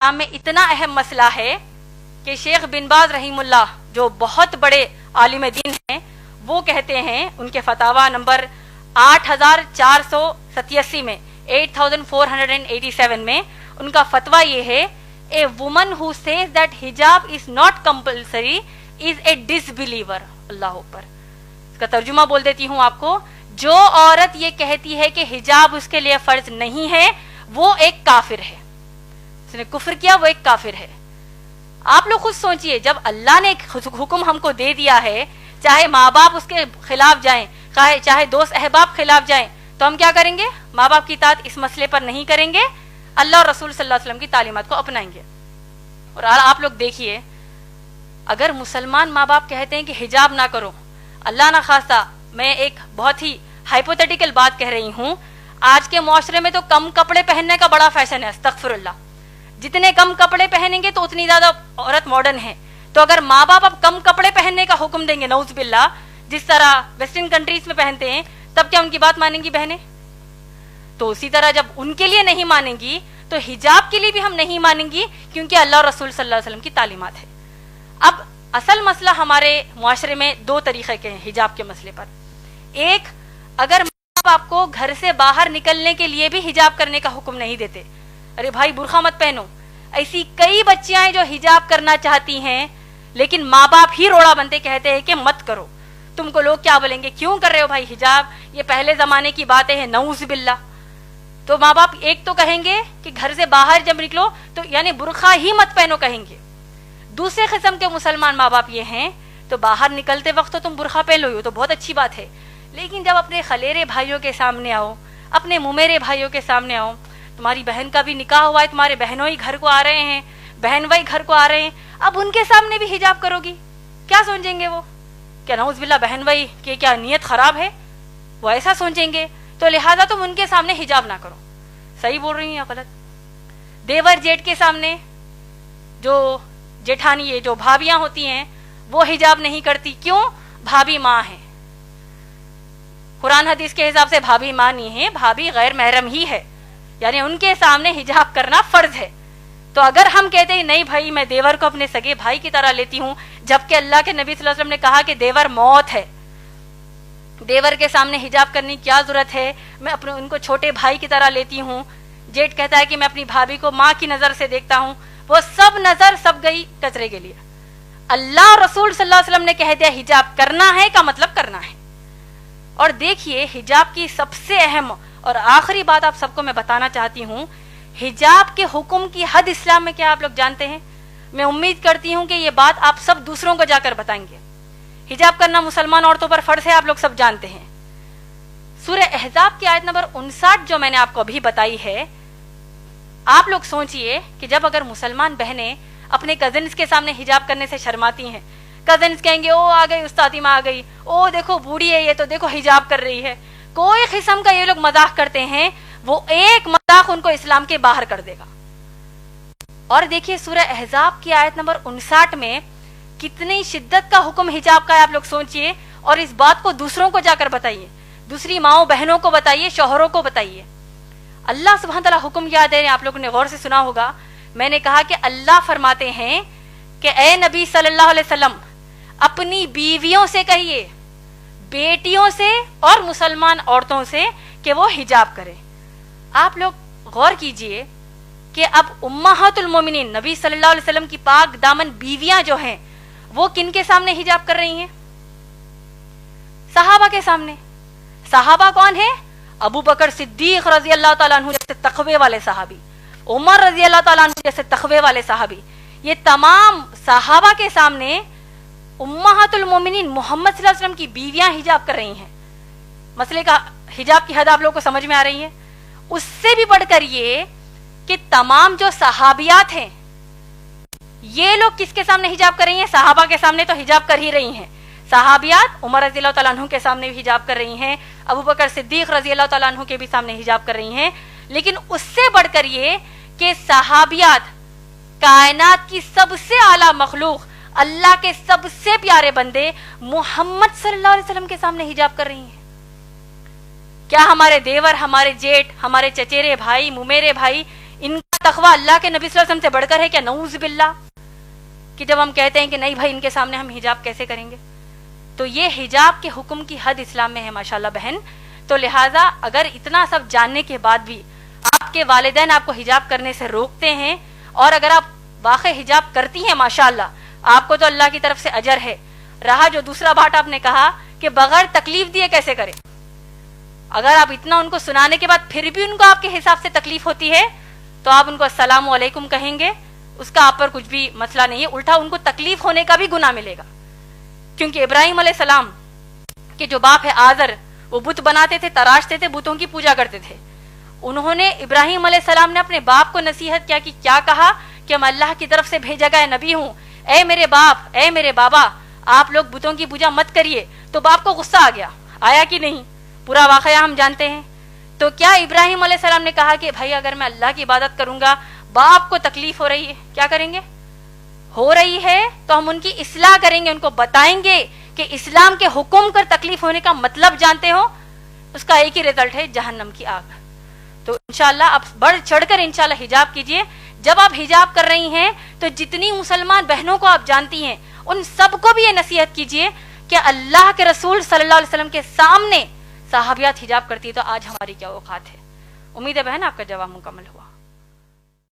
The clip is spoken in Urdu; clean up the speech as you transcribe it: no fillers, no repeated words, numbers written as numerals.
میں اتنا اہم مسئلہ ہے کہ شیخ بن باز رحیم اللہ جو بہت بڑے عالم دین ہیں وہ کہتے ہیں ان کے فتاوا نمبر 8487 میں 8487 میں ان کا فتویٰ یہ ہے a woman who says that hijab is not compulsory is a disbeliever. اللہ اوپر. اس کا ترجمہ بول دیتی ہوں آپ کو. جو عورت یہ کہتی ہے کہ حجاب اس کے لیے فرض نہیں ہے وہ ایک کافر ہے. اس نے کفر کیا, وہ ایک کافر ہے. آپ لوگ خود سوچئے, جب اللہ نے حکم ہم کو دے دیا ہے, چاہے ماں باپ اس کے خلاف جائیں, چاہے دوست احباب خلاف جائیں, تو ہم کیا کریں گے؟ ماں باپ کی اطاعت اس مسئلے پر نہیں کریں گے, اللہ اور رسول صلی اللہ علیہ وسلم کی تعلیمات کو اپنائیں گے. اور آپ لوگ دیکھیے, اگر مسلمان ماں باپ کہتے ہیں کہ حجاب نہ کرو, اللہ نہ خواستہ, میں ایک بہت ہی ہائپوتھیٹیکل بات کہہ رہی ہوں, آج کے معاشرے میں تو کم کپڑے پہننے کا بڑا فیشن ہے, استغفر اللہ. جتنے کم کپڑے پہنیں گے تو اتنی زیادہ عورت ماڈرن ہے. تو اگر ماں باپ اب کم کپڑے پہننے کا حکم دیں گے, نعوذ باللہ, جس طرح ویسٹرن کنٹریز میں پہنتے ہیں, تب کیا ان کی بات مانیں گی بہنیں؟ تو اسی طرح جب ان کے لیے نہیں مانیں گی تو حجاب کے لیے بھی ہم نہیں مانیں گی, کیونکہ اللہ اور رسول صلی اللہ علیہ وسلم کی تعلیمات ہے. اب اصل مسئلہ ہمارے معاشرے میں دو طریقے کے ہیں حجاب کے مسئلے پر. ایک, اگر ماں باپ کو گھر سے باہر نکلنے کے لیے بھی حجاب کرنے کا حکم نہیں دیتے, ارے بھائی برقع مت پہنو. ایسی کئی بچیاں ہیں جو حجاب کرنا چاہتی ہیں لیکن ماں باپ ہی روڑا بنتے کہتے ہیں کہ مت کرو, تم کو لوگ کیا بولیں گے, کیوں کر رہے ہو بھائی حجاب, یہ پہلے زمانے کی باتیں ہیں, نعوذ باللہ. تو ماں باپ ایک تو کہیں گے کہ گھر سے باہر جب نکلو تو یعنی برقع ہی مت پہنو کہیں گے. دوسرے قسم کے مسلمان ماں باپ یہ ہیں, تو باہر نکلتے وقت تو تم برقع پہن لو, تو بہت اچھی بات ہے, لیکن جب اپنے خلیرے بھائیوں کے سامنے آؤ, اپنے ممیرے بھائیوں کے سامنے آؤ, تمہاری بہن کا بھی نکاح ہوا ہے, تمہارے بہنوں ہی گھر کو آ رہے ہیں, بہن بھائی گھر کو آ رہے ہیں, اب ان کے سامنے بھی حجاب کرو گی, کیا سوچیں گے وہ؟ کیا نعوذ باللہ بہن بھائی کہ کیا نیت خراب ہے, وہ ایسا سوچیں گے. تو لہٰذا تم ان کے سامنے حجاب نہ کرو. صحیح بول رہی ہیں یا غلط؟ دیور جیٹ کے سامنے, جو جیٹھانی ہے, جو بھابیاں ہوتی ہیں, وہ حجاب نہیں کرتی, کیوں؟ بھابی ماں ہے. قرآن حدیث کے حساب سے بھابی ماں نہیں ہے, بھابی غیر محرم ہی ہے, یعنی ان کے سامنے حجاب کرنا فرض ہے. تو اگر ہم کہتے ہیں نہیں بھائی میں دیور کو اپنے سگے بھائی کی طرح لیتی ہوں, جبکہ اللہ کے نبی صلی اللہ علیہ وسلم نے کہا کہ دیور موت ہے, دیور کے سامنے حجاب کرنے کی کیا ضرورت ہے, میں اپنے ان کو چھوٹے بھائی کی طرح لیتی ہوں. جیٹ کہتا ہے کہ میں اپنی بھابھی کو ماں کی نظر سے دیکھتا ہوں, وہ سب نظر سب گئی کچرے کے لیے. اللہ اور رسول صلی اللہ علیہ وسلم نے کہہ دیا حجاب کرنا ہے کا مطلب کرنا ہے. اور دیکھیے حجاب کی سب سے اہم اور آخری بات آپ سب کو میں بتانا چاہتی ہوں, حجاب کے حکم کی حد اسلام میں کیا آپ لوگ جانتے ہیں؟ میں امید کرتی ہوں کہ یہ بات آپ سب دوسروں کو جا کر بتائیں گے. حجاب کرنا مسلمان عورتوں پر فرض ہے, آپ لوگ سب جانتے ہیں. سورہ احزاب کی آیت نمبر 59 جو میں نے آپ کو ابھی بتائی ہے, آپ لوگ سوچئے کہ جب اگر مسلمان بہنیں اپنے کزنز کے سامنے حجاب کرنے سے شرماتی ہیں, کزنز کہیں گے او آ گئی استادی ماں آ گئی, او دیکھو بوڑھی ہے یہ تو دیکھو حجاب کر رہی ہے, کوئی قسم کا یہ لوگ مذاق کرتے ہیں, وہ ایک مذاق ان کو اسلام کے باہر کر دے گا. اور دیکھیے سورہ احزاب کی آیت نمبر 59 میں کتنی شدت کا حکم حجاب کا ہے, آپ لوگ سوچئے, اور اس بات کو دوسروں کو جا کر بتائیے, دوسری ماؤں بہنوں کو بتائیے, شوہروں کو بتائیے. اللہ سبحانہ تعالیٰ حکم کیا دے رہے ہیں, آپ لوگوں نے غور سے سنا ہوگا, میں نے کہا کہ اللہ فرماتے ہیں کہ اے نبی صلی اللہ علیہ وسلم اپنی بیویوں سے کہیے, بیٹیوں سے اور مسلمان عورتوں سے کہ وہ حجاب کریں. آپ لوگ غور کیجئے کہ اب امہات المومنین نبی صلی اللہ علیہ وسلم کی پاک دامن بیویاں جو ہیں وہ کن کے سامنے حجاب کر رہی ہیں؟ صحابہ کے سامنے. صحابہ کون ہیں؟ ابو بکر صدیق رضی اللہ تعالیٰ عنہ جیسے تقوی والے صحابی, عمر رضی اللہ تعالیٰ عنہ جیسے تقوی والے صحابی, یہ تمام صحابہ کے سامنے امہات المومنین محمد صلی اللہ علیہ وسلم کی بیویاں حجاب کر رہی ہیں. مسئلے کا حجاب کی حد آپ لوگوں کو سمجھ میں آ رہی ہے؟ اس سے بھی بڑھ کر یہ کہ تمام جو صحابیات ہیں یہ لوگ کس کے سامنے حجاب کر رہی ہیں؟ صحابہ کے سامنے تو حجاب کر ہی رہی ہیں. صحابیات عمر رضی اللہ تعالیٰ عنہ کے سامنے بھی حجاب کر رہی ہیں, ابو بکر صدیق رضی اللہ تعالیٰ عنہ کے بھی سامنے حجاب کر رہی ہیں. لیکن اس سے بڑھ کر یہ کہ صحابیات کائنات کی سب سے اعلیٰ مخلوق, اللہ کے سب سے پیارے بندے محمد صلی اللہ علیہ وسلم کے سامنے حجاب کر رہی ہیں. کیا ہمارے دیور, ہمارے جیٹ, ہمارے چچیرے بھائی, ممیرے بھائی, ان کا تقوی اللہ کے نبی صلی اللہ علیہ وسلم سے بڑھ کر ہے کیا؟ نعوذ باللہ، کہ جب ہم کہتے ہیں کہ نہیں بھائی ان کے سامنے ہم حجاب کیسے کریں گے. تو یہ حجاب کے حکم کی حد اسلام میں ہے ماشاءاللہ بہن. تو لہٰذا اگر اتنا سب جاننے کے بعد بھی آپ کے والدین آپ کو حجاب کرنے سے روکتے ہیں، اور اگر آپ واقع حجاب کرتی ہیں ماشاءاللہ آپ کو تو اللہ کی طرف سے اجر ہے. رہا جو دوسرا بات آپ نے کہا کہ بغیر تکلیف دیے کیسے کریں، اگر آپ اتنا ان کو سنانے کے بعد پھر بھی ان کو آپ کے حساب سے تکلیف ہوتی ہے تو آپ ان کو السلام علیکم کہیں گے، اس کا آپ پر کچھ بھی مسئلہ نہیں ہے، الٹا ان کو تکلیف ہونے کا بھی گناہ ملے گا. کیونکہ ابراہیم علیہ السلام کے جو باپ ہے آزر، وہ بت بناتے تھے، تراشتے تھے، بتوں کی پوجا کرتے تھے. انہوں نے ابراہیم علیہ السلام نے اپنے باپ کو نصیحت کیا کہ کیا کہا کہ میں اللہ کی طرف سے بھیجا گیا نبی ہوں، اے میرے باپ، اے میرے بابا، آپ لوگ بتوں کی پوجا مت کریے. تو باپ کو غصہ آ گیا، آیا کہ نہیں؟ پورا واقعہ ہم جانتے ہیں. تو کیا ابراہیم علیہ السلام نے کہا کہ بھائی اگر میں اللہ کی عبادت کروں گا باپ کو تکلیف ہو رہی ہے، کیا کریں گے؟ ہو رہی ہے تو ہم ان کی اصلاح کریں گے، ان کو بتائیں گے کہ اسلام کے حکم کر تکلیف ہونے کا مطلب جانتے ہو، اس کا ایک ہی رزلٹ ہے جہنم کی آگ. تو انشاءاللہ آپ بڑھ چڑھ کر انشاءاللہ حجاب کیجئے. جب آپ حجاب کر رہی ہیں تو جتنی مسلمان بہنوں کو آپ جانتی ہیں ان سب کو بھی یہ نصیحت کیجئے کہ اللہ کے رسول صلی اللہ علیہ وسلم کے سامنے صحابیات حجاب کرتی ہے تو آج ہماری کیا اوقات ہے. امید ہے بہن آپ کا جواب مکمل ہوا.